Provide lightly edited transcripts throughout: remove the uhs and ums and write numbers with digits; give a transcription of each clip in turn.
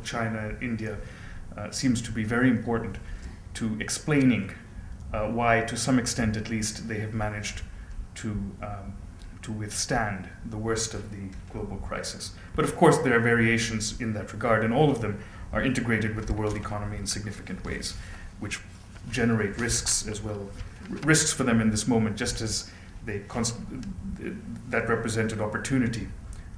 China, India, seems to be very important to explaining why, to some extent at least, they have managed to withstand the worst of the global crisis. But of course, there are variations in that regard, and all of them are integrated with the world economy in significant ways, which generate risks as well, risks for them in this moment, just as that represented opportunity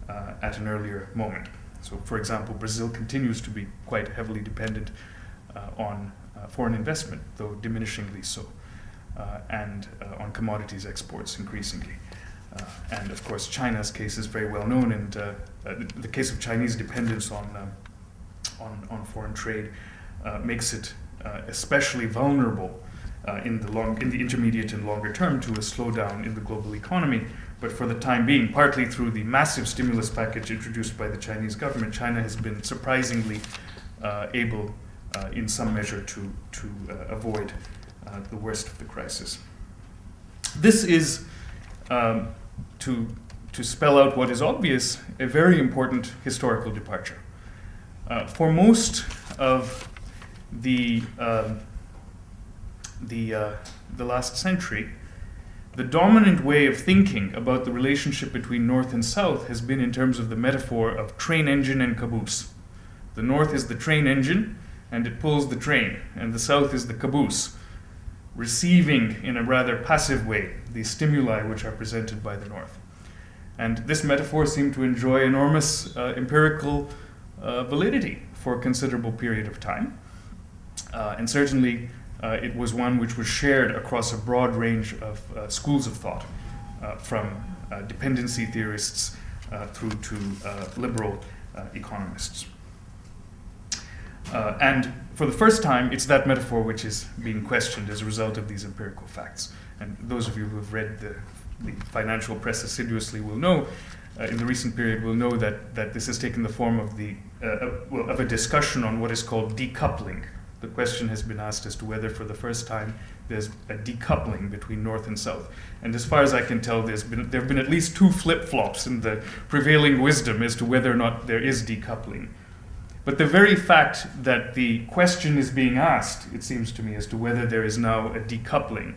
at an earlier moment. So, for example, Brazil continues to be quite heavily dependent on foreign investment, though diminishingly so, and on commodities exports increasingly. And of course, China's case is very well known, and the case of Chinese dependence on foreign trade makes it especially vulnerable in the intermediate and longer term to a slowdown in the global economy. But for the time being, partly through the massive stimulus package introduced by the Chinese government, China has been surprisingly able, in some measure, to avoid the worst of the crisis. This is, to spell out what is obvious, a very important historical departure. For most of the last century, the dominant way of thinking about the relationship between North and South has been in terms of the metaphor of train engine and caboose. The North is the train engine, and it pulls the train, and the South is the caboose, receiving in a rather passive way the stimuli which are presented by the North. And this metaphor seemed to enjoy enormous empirical validity for a considerable period of time. And certainly it was one which was shared across a broad range of schools of thought, from dependency theorists through to liberal economists. And for the first time, it's that metaphor which is being questioned as a result of these empirical facts. And those of you who have read the financial press assiduously will know, in the recent period, will know that this has taken the form of of a discussion on what is called decoupling. The question has been asked as to whether, for the first time, there's a decoupling between North and South. And as far as I can tell, there have been at least two flip-flops in the prevailing wisdom as to whether or not there is decoupling. But the very fact that the question is being asked, it seems to me, as to whether there is now a decoupling,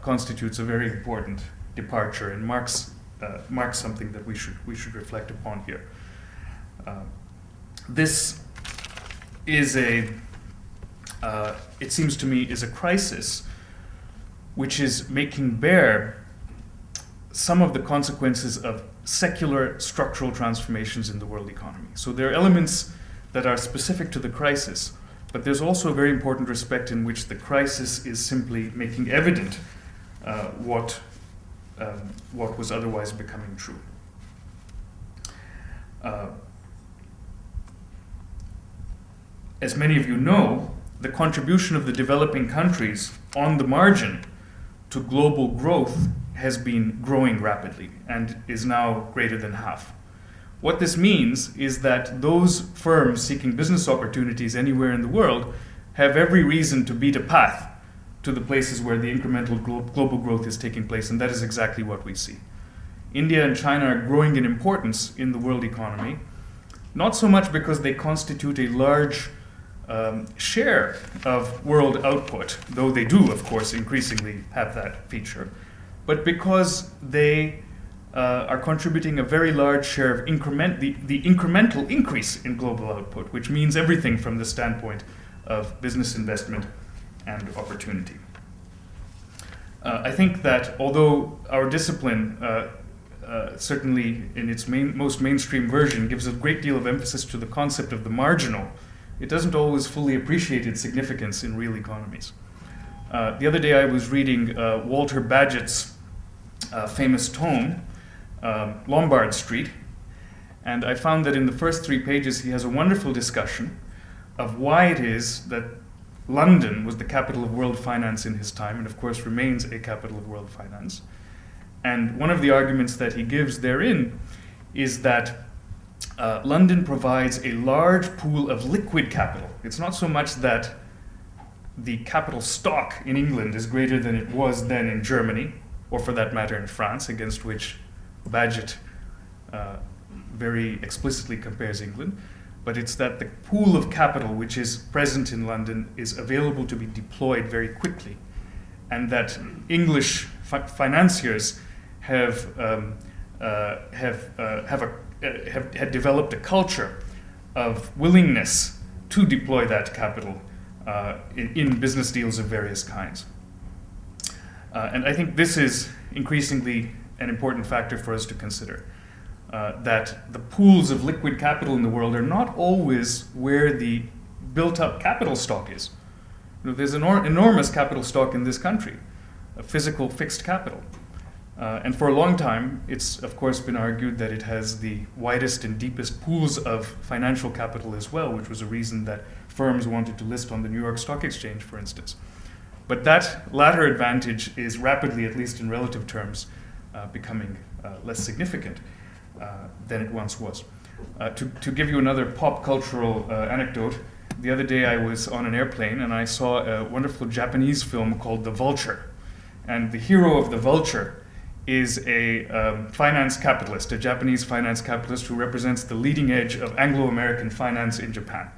constitutes a very important departure and marks something that we should reflect upon here. This is it seems to me, is a crisis which is making bare some of the consequences of secular structural transformations in the world economy. So there are elements that are specific to the crisis, but there's also a very important respect in which the crisis is simply making evident what was otherwise becoming true. As many of you know, the contribution of the developing countries on the margin to global growth has been growing rapidly and is now greater than half. What this means is that those firms seeking business opportunities anywhere in the world have every reason to beat a path to the places where the incremental global growth is taking place, and that is exactly what we see. India and China are growing in importance in the world economy, not so much because they constitute a large share of world output, though they do, of course, increasingly have that feature, but because they are contributing a very large share of the incremental increase in global output, which means everything from the standpoint of business investment and opportunity. I think that although our discipline, certainly in its most mainstream version, gives a great deal of emphasis to the concept of the marginal, it doesn't always fully appreciate its significance in real economies. The other day I was reading Walter Bagehot's famous tome, Lombard Street, and I found that in the first 3 pages he has a wonderful discussion of why it is that London was the capital of world finance in his time, and of course remains a capital of world finance. And one of the arguments that he gives therein is that London provides a large pool of liquid capital. It's not so much that the capital stock in England is greater than it was then in Germany, or for that matter in France, against which Bagehot very explicitly compares England, but it's that the pool of capital which is present in London is available to be deployed very quickly, and that English financiers have had developed a culture of willingness to deploy that capital in business deals of various kinds. And I think this is increasingly an important factor for us to consider, that the pools of liquid capital in the world are not always where the built-up capital stock is. There's an enormous capital stock in this country, a physical fixed capital. And for a long time, it's of course been argued that it has the widest and deepest pools of financial capital as well, which was a reason that firms wanted to list on the New York Stock Exchange, for instance. But that latter advantage is rapidly, at least in relative terms, becoming less significant than it once was. To give you another pop cultural anecdote, the other day I was on an airplane and I saw a wonderful Japanese film called The Vulture. And the hero of The Vulture is a finance capitalist, a Japanese finance capitalist who represents the leading edge of Anglo-American finance in Japan.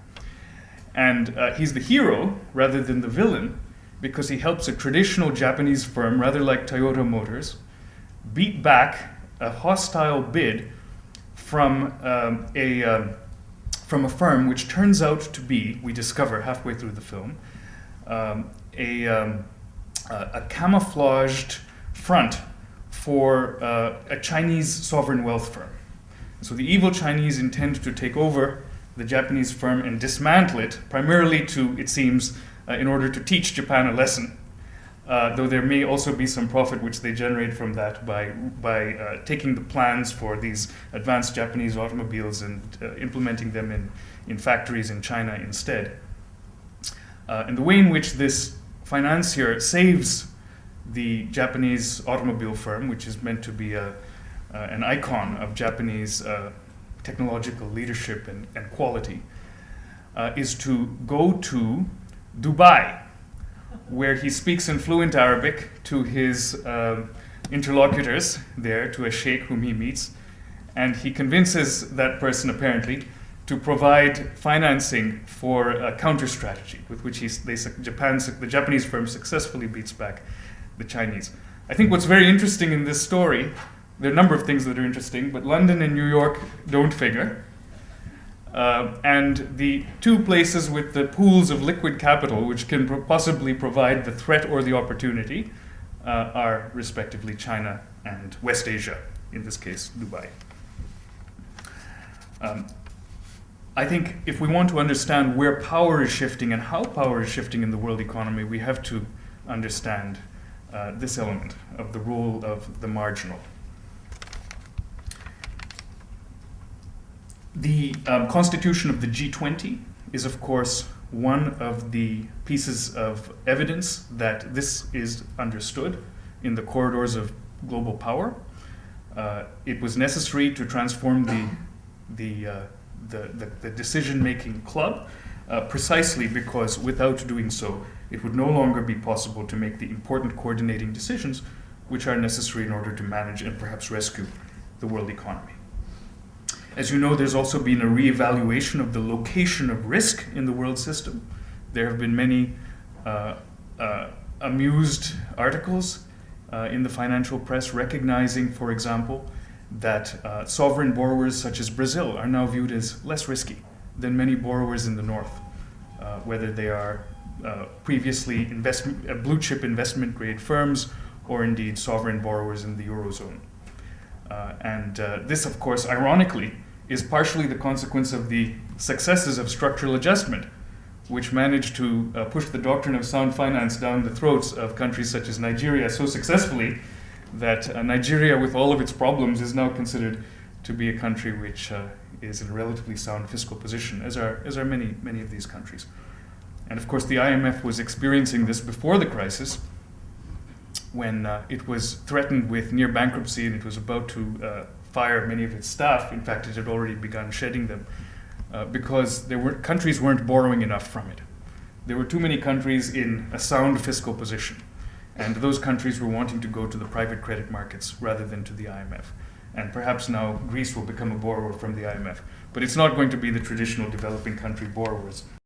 And he's the hero rather than the villain because he helps a traditional Japanese firm, rather like Toyota Motors, beat back a hostile bid from a firm which turns out to be, we discover halfway through the film, a camouflaged front for a Chinese sovereign wealth firm. So the evil Chinese intend to take over the Japanese firm and dismantle it, primarily to, it seems, in order to teach Japan a lesson. Though there may also be some profit which they generate from that by taking the plans for these advanced Japanese automobiles and implementing them in factories in China instead. And the way in which this financier saves the Japanese automobile firm, which is meant to be an icon of Japanese technological leadership and quality, is to go to Dubai, where he speaks in fluent Arabic to his interlocutors there, to a sheikh whom he meets, and he convinces that person apparently to provide financing for a counter-strategy with which the Japanese firm successfully beats back the Chinese. I think what's very interesting in this story, there are a number of things that are interesting, but London and New York don't figure. And the two places with the pools of liquid capital which can possibly provide the threat or the opportunity are respectively China and West Asia, in this case Dubai. I think if we want to understand where power is shifting and how power is shifting in the world economy, we have to understand this element of the role of the marginal. The constitution of the G20 is, of course, one of the pieces of evidence that this is understood in the corridors of global power. It was necessary to transform the decision-making club precisely because without doing so, it would no longer be possible to make the important coordinating decisions which are necessary in order to manage and perhaps rescue the world economy. As you know, there's also been a reevaluation of the location of risk in the world system. There have been many amused articles in the financial press recognizing, for example, that sovereign borrowers such as Brazil are now viewed as less risky than many borrowers in the north, whether they are previously blue chip investment grade firms or indeed sovereign borrowers in the Eurozone. And this, of course, ironically, is partially the consequence of the successes of structural adjustment, which managed to push the doctrine of sound finance down the throats of countries such as Nigeria so successfully that Nigeria, with all of its problems, is now considered to be a country which is in a relatively sound fiscal position, as are many of these countries. And of course, the IMF was experiencing this before the crisis, when it was threatened with near bankruptcy and it was about to fire many of its staff. In fact, it had already begun shedding them because countries weren't borrowing enough from it. There were too many countries in a sound fiscal position, and those countries were wanting to go to the private credit markets rather than to the IMF. and perhaps now Greece will become a borrower from the IMF. But it's not going to be the traditional developing country borrowers.